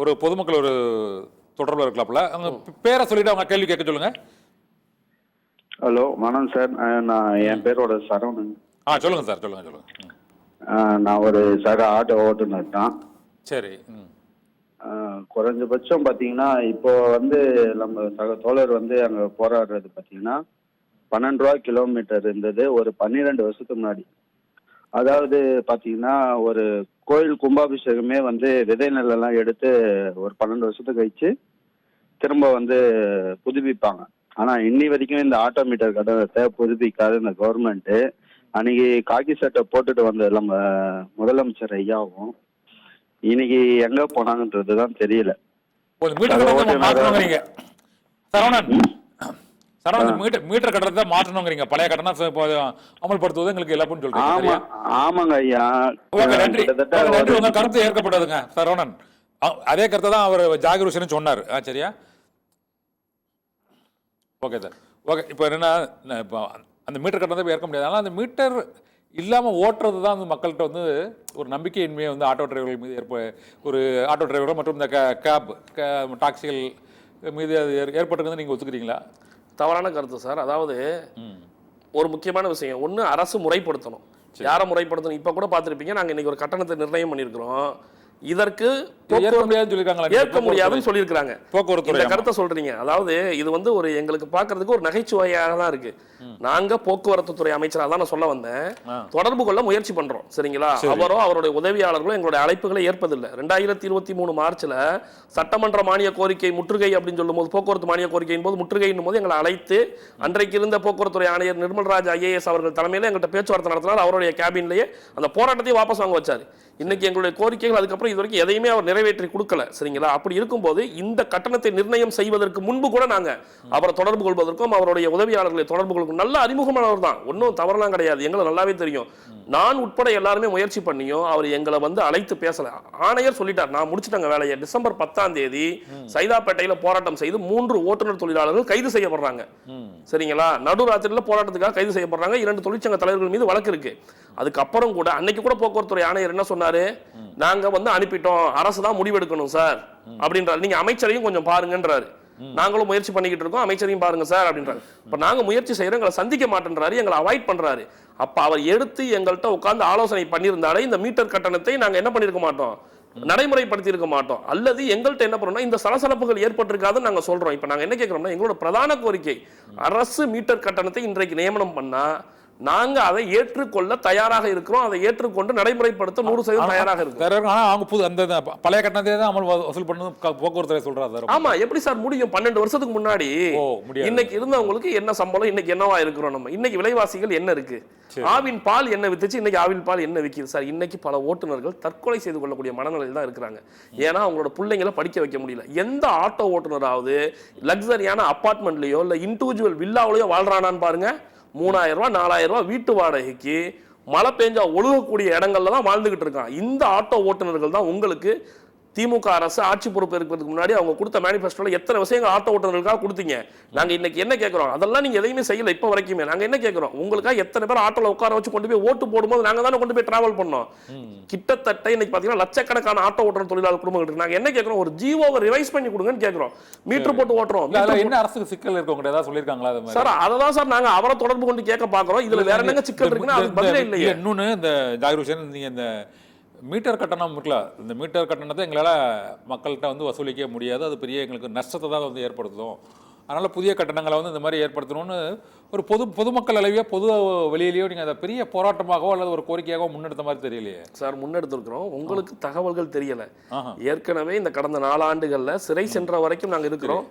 ஒரு பொதுமக்கள் ஒரு தொடர்பில் இருக்கலாம்ல, அவங்க பேரை சொல்லிட்டு அவங்க கேள்வி கேட்க சொல்லுங்க. ஹலோ, வணக்கம் சார். நான் என் பேரோட சரவணன். சொல்லுங்க சார், சொல்லுங்க சொல்லுங்க. நான் ஒரு ஆட்டோ ஓட்டுநர் தான். சரி. குறைஞ்சபட்சம் பார்த்தீங்கன்னா இப்போ வந்து நம்ம சக தோழர் வந்து அங்கே போராடுறது பார்த்தீங்கன்னா 12 ரூபா கிலோமீட்டர் இருந்தது ஒரு 12 வருஷத்துக்கு முன்னாடி. அதாவது பார்த்தீங்கன்னா ஒரு கோயில் கும்பாபிஷேகமே வந்து விதை நெல்லெல்லாம் எடுத்து ஒரு 12 வருஷத்துக்கு கழிச்சு திரும்ப வந்து புதுப்பிப்பாங்க. ஆனால் இன்னி வரைக்கும் இந்த ஆட்டோமீட்டர் கட்டணத்தை புதுப்பிக்காத இந்த கவர்மெண்ட்டு அன்னைக்கு காக்கி சட்டை போட்டுட்டு வந்த நம்ம முதலமைச்சர் ஐயாவும் இன்னைக்கு எங்க போனாங்கன்றது தான் தெரியல. மீட்டர் கட்டணத்தை மாற்றணுங்கிறீங்க, பழைய கட்டணம் அமல்படுத்துவது எங்களுக்கு இழப்புன்னு சொல்றீங்க. ஆமாங்க ஐயா, நன்றி. உங்க கருத்து ஏற்கப்பட்டதுங்க சரவணன். அதே கருத்தை தான் அவர் ஜாகிர் ஹுசேன் சொன்னார். சரியா? Okay sir. ஓகே. இப்போ என்னன்னா, இப்போ அந்த மீட்டர் கட்டணத்தை ஏற்க முடியாது. ஆனால் அந்த மீட்டர் இல்லாமல் ஓட்டுறது தான் வந்து மக்கள்கிட்ட வந்து ஒரு நம்பிக்கையின்மையை வந்து ஆட்டோ டிரைவர்கள் மீது ஒரு ஆட்டோ டிரைவர்கள் மற்றும் இந்த கேப் டாக்ஸிகள் மீது அது ஏற்பட்டிருக்குன்னு நீங்கள் ஒத்துக்கிறீங்களா? தவறான கருத்து சார். அதாவது ஒரு முக்கியமான விஷயம், ஒன்று அரசு முறைப்படுத்தணும். யாரை முறைப்படுத்தணும்? இப்போ கூட பார்த்துருப்பீங்க, நாங்கள் இன்னைக்கு ஒரு கட்டணத்தை நிர்ணயம் பண்ணியிருக்கிறோம். இதற்கு ஏற்க முடியாதுன்னு சொல்லியிருக்காங்க. போக்குவரத்து கருத்தை சொல்றீங்க. அதாவது இது வந்து ஒரு எங்களுக்கு பார்க்கறதுக்கு ஒரு நகைச்சுவையாக தான் இருக்கு. நாங்க போக்குவரத்து துறை அமைச்சராக தான் நான் சொல்ல வந்தேன். தொடர்பு கொள்ள முயற்சி பண்றோம், சரிங்களா? அவரோ அவருடைய உதவியாளர்களும் எங்களுடைய அழைப்புகளை ஏற்பதில்லை. 2023 மார்ச்ல சட்டமன்ற மானிய கோரிக்கை முற்றுகை அப்படின்னு சொல்லும் போது, போக்குவரத்து மானிய கோரிக்கையின் போது முற்றுகையின் போது எங்களை அழைத்து அன்றைக்கு இருந்த போக்குவரத்துறை ஆணையர் நிர்மல்ராஜ் IAS அவர்கள் தலைமையில் எங்கள்கிட்ட பேச்சுவார்த்தை நடத்தினார். அவருடைய கேபின்லேயே அந்த போராட்டத்தையும் வாபஸ் வாங்க வச்சாரு. இன்னைக்கு எங்களுடைய கோரிக்கைகள் அதுக்கப்புறம் இது வரைக்கும் எதையுமே அவர் நிறைவேற்றி கொடுக்கல, சரிங்களா? அப்படி இருக்கும்போது இந்த கட்டணத்தை நிர்ணயம் செய்வதற்கு முன்பு கூட நாங்க அவரை தொடர்பு கொள்வதற்கும் அவருடைய உதவியாளர்களை தொடர்பு கொள்வதற்கும் நல்ல அறிமுகமானவர் தான், ஒன்றும் தவறெல்லாம் கிடையாது. எங்களுக்கு நல்லாவே தெரியும். நான் உட்பட எல்லாருமே முயற்சி பண்ணியும் அவர் எங்களை வந்து அழைத்து பேசல. ஆணையர் சொல்லிட்டார், நான் முடிச்சுட்டாங்க வேலையை. டிசம்பர் 10ஆம் தேதி சைதாப்பேட்டையில போராட்டம் செய்து 3 ஓட்டுநர் தொழிலாளர்கள் கைது செய்யப்படுறாங்க, சரிங்களா? நடுராத்திரியில் போராட்டத்துக்காக கைது செய்யப்படுறாங்க. 2 தொழிற்சங்க தலைவர்கள் மீது வழக்கு இருக்கு. அதுக்கப்புறம் கூட அன்னைக்கு கூட போக்குவரத்துறை ஆணையர் என்ன சொன்னாரு, நாங்க வந்து அனுப்பிட்டோம், அரசு தான் முடிவெடுக்கணும் சார் அப்படின்றாரு. நீங்க அமைச்சரையும் கொஞ்சம் பாருங்கன்றாரு. நாங்களும் முயற்சி பண்ணிக்கிட்டு இருக்கோம், அமைச்சரையும் பாருங்க சார் அப்படின்றாரு. இப்ப நாங்க முயற்சி செய்யறோம், எங்களை சந்திக்க மாட்டேன்றாரு, எங்களை அவாய்ட் பண்றாரு. அப்ப அவர் எடுத்து எங்கள்கிட்ட உட்கார்ந்து ஆலோசனை பண்ணியிருந்தாலே இந்த மீட்டர் கட்டணத்தை நாங்க என்ன பண்ணிருக்க மாட்டோம், நடைமுறைப்படுத்தி இருக்க மாட்டோம். அல்லது எங்கள்கிட்ட என்ன பண்ணோம்னா இந்த சலசலப்புகள் ஏற்பட்டிருக்காதுன்னு நாங்க சொல்றோம். இப்ப நாங்க என்ன கேட்கிறோம்னா, எங்களோட பிரதான கோரிக்கை, அரசு மீட்டர் கட்டணத்தை இன்றைக்கு நியமனம் பண்ணா நாங்க அதை ஏற்றுக்கொள்ள தயாராக இருக்கிறோம். அதை ஏற்றுக்கொண்டு நடைமுறைப்படுத்த 100% தயாராக இருக்கும். அந்த பழைய கட்டணத்தை தான் அமல் வசூல் பண்ணணும் போக்குவரத்து சொல்றாரு. ஆமா, எப்படி சார் முடியும்? 12 வருஷத்துக்கு முன்னாடி இன்னைக்கு இருந்தவங்களுக்கு என்ன சம்பளம், இன்னைக்கு என்னவா இருக்கிறோம் நம்ம? இன்னைக்கு விலைவாசிகள் என்ன இருக்கு? ஆவின் பால் என்ன வித்துச்சு, இன்னைக்கு ஆவின் பால் என்ன விற்கிது சார்? இன்னைக்கு பல ஓட்டுநர்கள் தற்கொலை செய்து கொள்ளக்கூடிய மனநிலையில் தான் இருக்கிறாங்க. ஏன்னா அவங்களோட பிள்ளைங்களை படிக்க வைக்க முடியல. எந்த ஆட்டோ ஓட்டுநராவது லக்ஸரியான அபார்ட்மெண்ட்லயோ இல்ல இண்டிவிஜுவல் வில்லாவிலயோ வாழ்றானான்னு பாருங்க. 3000 ரூபாய் 4000 ரூபாய் வீட்டு வாடகைக்கு மழை பெஞ்சா ஒழுகக்கூடிய இடங்கள்ல தான் வாழ்ந்துகிட்டு இருக்கான். இந்த ஆட்டோ ஓட்டுநர்கள் தான் உங்களுக்கு திமுக அரசு ஆட்சி பொறுப்பு இருக்கிறதுக்கு முன்னாடி அவங்க கொடுத்த மேனிஃபெஸ்டோல எத்தனை விஷயங்கள் ஆட்டோ ஓட்டுநர்களுக்காக கொடுத்தீங்க. நாங்க இன்னைக்கு என்ன கேட்கிறோம், அதெல்லாம் நீங்க எதையுமே செய்யல இப்ப வரைக்குமே. நாங்க என்ன கேட்கிறோம், உங்களுக்காக எத்தனை பேர் ஆட்டோல உட்கார வச்சு கொண்டு போய் ஓட்டு போடும்போது நாங்க தானே கொண்டு போய் டிராவல் பண்ணோம். கிட்டத்தட்ட இன்னைக்கு பாத்தீங்கன்னா லட்சக்கணக்கான ஆட்டோ ஓட்டுநர் தொழிலாளர் குடும்பங்கள் இருக்கு. நாங்க என்ன கேட்கிறோம், ஒரு ஜியோவை ரிவைஸ் பண்ணி கொடுங்கன்னு கேட்கிறோம். மீட்டர் போட்டு ஓட்டுறோம். என்ன அரசுக்கு சிக்கல் இருக்கு ஏதாவது சொல்லிருக்காங்களா சார்? அததான் சார் நாங்க அவரை தொடர்பு கொண்டு கேட்க பாக்குறோம். இதுல வேற என்னங்க சிக்கல் இருக்குன்னா அதுக்கு பதிலே இல்லையே. இன்னொன்னு இந்த ஜாகிர் ஹுசேன், நீங்க இந்த மீட்டர் கட்டணம் இருக்குல்ல, இந்த மீட்டர் கட்டணத்தை எங்களால் மக்கள்கிட்ட வந்து வசூலிக்க முடியாது, அது பெரிய எங்களுக்கு நஷ்டத்தை தான் வந்து ஏற்படுத்தும். அதனால் புதிய கட்டணங்களை வந்து இந்த மாதிரி ஏற்படுத்தணும்னு ஒரு பொதுமக்கள் அளவியோ பொது வெளியிலேயோ நீங்கள் அதை பெரிய போராட்டமாகவோ அல்லது ஒரு கோரிக்கையாகவோ முன்னெடுத்த மாதிரி தெரியலையே சார். முன்னெடுத்திருக்கிறோம், உங்களுக்கு தகவல்கள் தெரியல. ஏற்கனவே இந்த கடந்த 4 ஆண்டுகளில் சிறை சென்ற வரைக்கும் நாங்கள் இருக்கிறோம்.